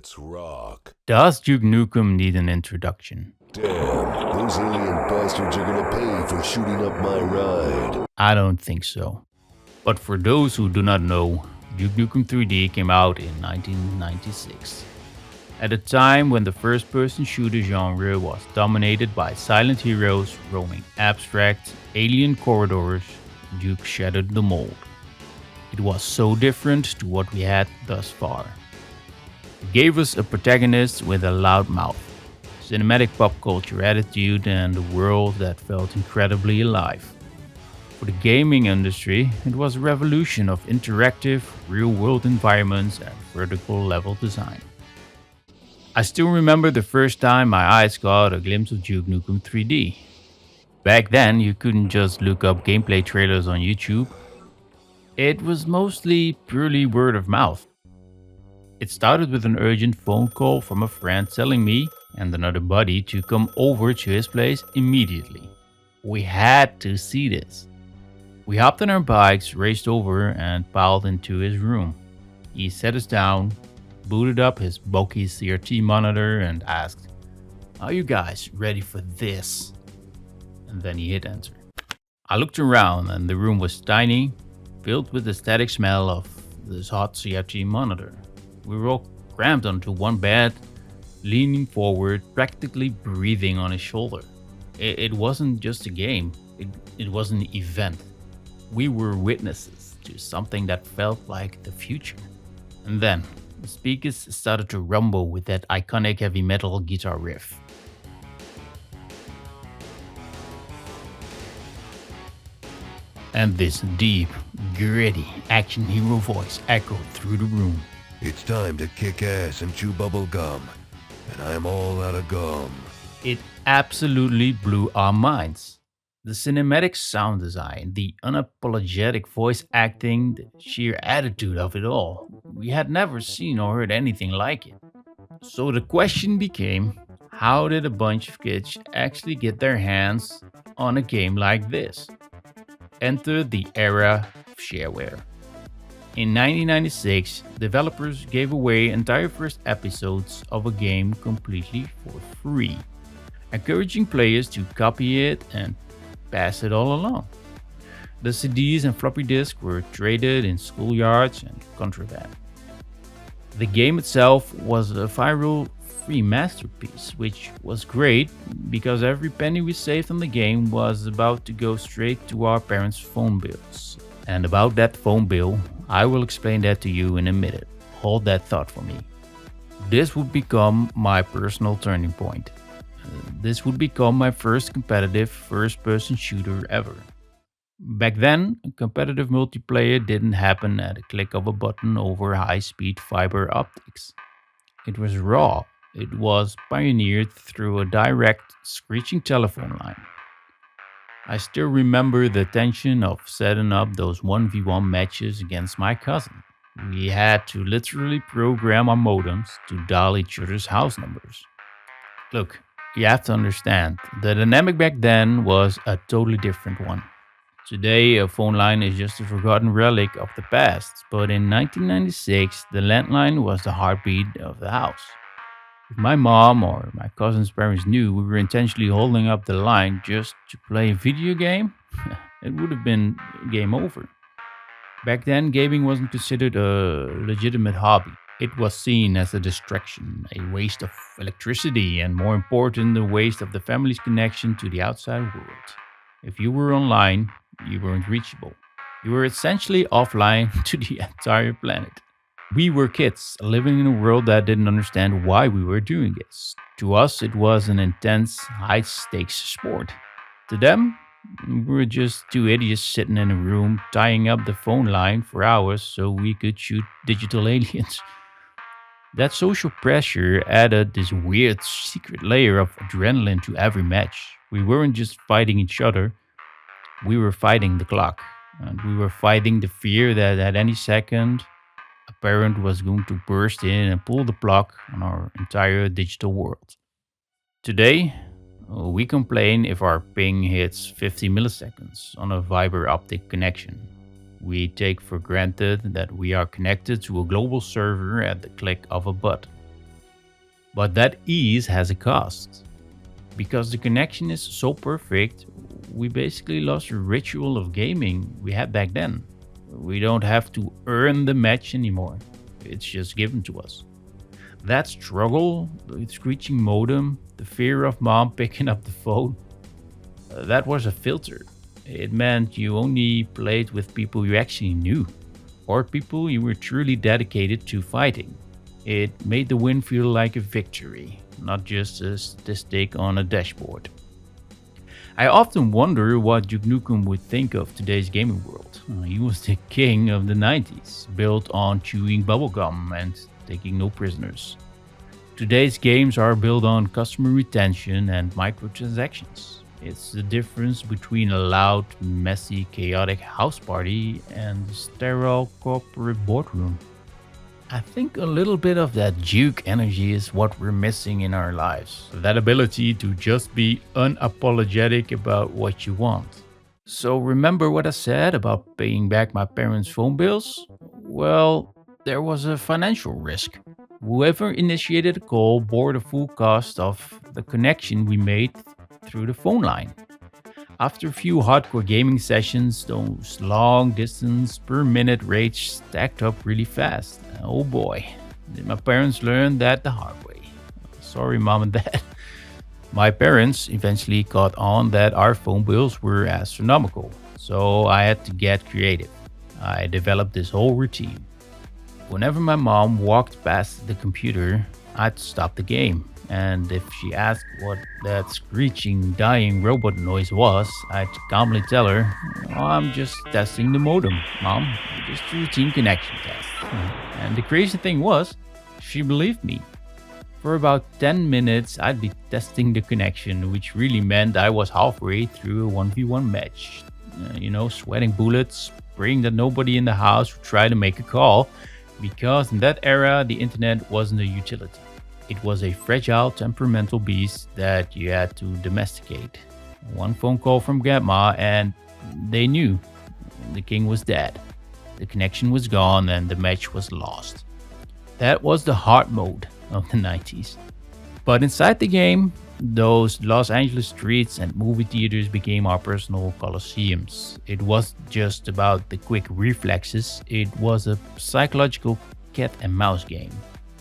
Let's rock. Does Duke Nukem need an introduction? Damn, those alien bastards are gonna pay for shooting up my ride. I don't think so. But for those who do not know, Duke Nukem 3D came out in 1996. At a time when the first-person shooter genre was dominated by silent heroes roaming abstract, alien corridors, Duke shattered the mold. It was so different to what we had thus far. It gave us a protagonist with a loud mouth, cinematic pop culture attitude, and a world that felt incredibly alive. For the gaming industry, it was a revolution of interactive, real-world environments and vertical level design. I still remember the first time my eyes caught a glimpse of Duke Nukem 3D. Back then, you couldn't just look up gameplay trailers on YouTube. It was mostly purely word of mouth. It started with an urgent phone call from a friend telling me and another buddy to come over to his place immediately. We had to see this. We hopped on our bikes, raced over, and piled into his room. He sat us down, booted up his bulky CRT monitor, and asked, "Are you guys ready for this?" And then he hit enter. I looked around and the room was tiny, filled with the static smell of this hot CRT monitor. We were all crammed onto one bed, leaning forward, practically breathing on his shoulder. It wasn't just a game, it was an event. We were witnesses to something that felt like the future. And then, the speakers started to rumble with that iconic heavy metal guitar riff. And this deep, gritty action hero voice echoed through the room. It's time to kick ass and chew bubble gum. And I'm all out of gum. It absolutely blew our minds. The cinematic sound design, the unapologetic voice acting, the sheer attitude of it all. We had never seen or heard anything like it. So the question became, how did a bunch of kids actually get their hands on a game like this? Enter the era of shareware. In 1996, developers gave away entire first episodes of a game completely for free, encouraging players to copy it and pass it all along. The CDs and floppy disks were traded in schoolyards and contraband. The game itself was a viral free masterpiece, which was great because every penny we saved on the game was about to go straight to our parents' phone bills. And about that phone bill, I will explain that to you in a minute. Hold that thought for me. This would become my personal turning point. This would become my first competitive first-person shooter ever. Back then, competitive multiplayer didn't happen at a click of a button over high-speed fiber optics. It was raw. It was pioneered through a direct, screeching telephone line. I still remember the tension of setting up those 1v1 matches against my cousin. We had to literally program our modems to dial each other's house numbers. Look, you have to understand, the dynamic back then was a totally different one. Today, a phone line is just a forgotten relic of the past, but in 1996, the landline was the heartbeat of the house. If my mom or my cousin's parents knew we were intentionally holding up the line just to play a video game, it would have been game over. Back then, gaming wasn't considered a legitimate hobby. It was seen as a distraction, a waste of electricity, and more important, a waste of the family's connection to the outside world. If you were online, you weren't reachable. You were essentially offline to the entire planet. We were kids living in a world that didn't understand why we were doing this. To us, it was an intense, high stakes sport. To them, we were just two idiots sitting in a room tying up the phone line for hours so we could shoot digital aliens. That social pressure added this weird secret layer of adrenaline to every match. We weren't just fighting each other, we were fighting the clock. And we were fighting the fear that at any second, a parent was going to burst in and pull the plug on our entire digital world. Today, we complain if our ping hits 50 milliseconds on a fiber optic connection. We take for granted that we are connected to a global server at the click of a button. But that ease has a cost. Because the connection is so perfect, we basically lost the ritual of gaming we had back then. We don't have to earn the match anymore, it's just given to us. That struggle, the screeching modem, the fear of mom picking up the phone, that was a filter. It meant you only played with people you actually knew, or people you were truly dedicated to fighting. It made the win feel like a victory, not just a statistic on a dashboard. I often wonder what Duke Nukem would think of today's gaming world. He was the king of the 90s, built on chewing bubblegum and taking no prisoners. Today's games are built on customer retention and microtransactions. It's the difference between a loud, messy, chaotic house party and a sterile corporate boardroom. I think a little bit of that Duke energy is what we're missing in our lives. That ability to just be unapologetic about what you want. So, remember what I said about paying back my parents' phone bills? Well, there was a financial risk. Whoever initiated the call bore the full cost of the connection we made through the phone line. After a few hardcore gaming sessions, those long distance per minute rates stacked up really fast. Oh boy, did my parents learn that the hard way. Sorry, mom and dad. My parents eventually caught on that our phone bills were astronomical, so I had to get creative. I developed this whole routine. Whenever my mom walked past the computer, I'd stop the game. And if she asked what that screeching, dying robot noise was, I'd calmly tell her, "Oh, I'm just testing the modem, Mom. Just a routine connection test." And the crazy thing was, she believed me. For about 10 minutes, I'd be testing the connection, which really meant I was halfway through a 1v1 match. Sweating bullets, praying that nobody in the house would try to make a call, because in that era, the internet wasn't a utility. It was a fragile, temperamental beast that you had to domesticate. One phone call from Grandma, and they knew the king was dead. The connection was gone, and the match was lost. That was the hard mode of the 90s. But inside the game, those Los Angeles streets and movie theaters became our personal coliseums. It wasn't just about the quick reflexes, it was a psychological cat and mouse game.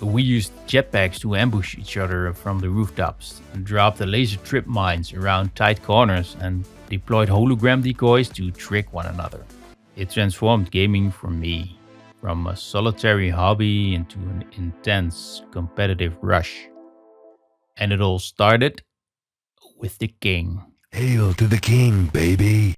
We used jetpacks to ambush each other from the rooftops, dropped the laser trip mines around tight corners, and deployed hologram decoys to trick one another. It transformed gaming for me from a solitary hobby into an intense competitive rush. And it all started with the king. Hail to the king, baby.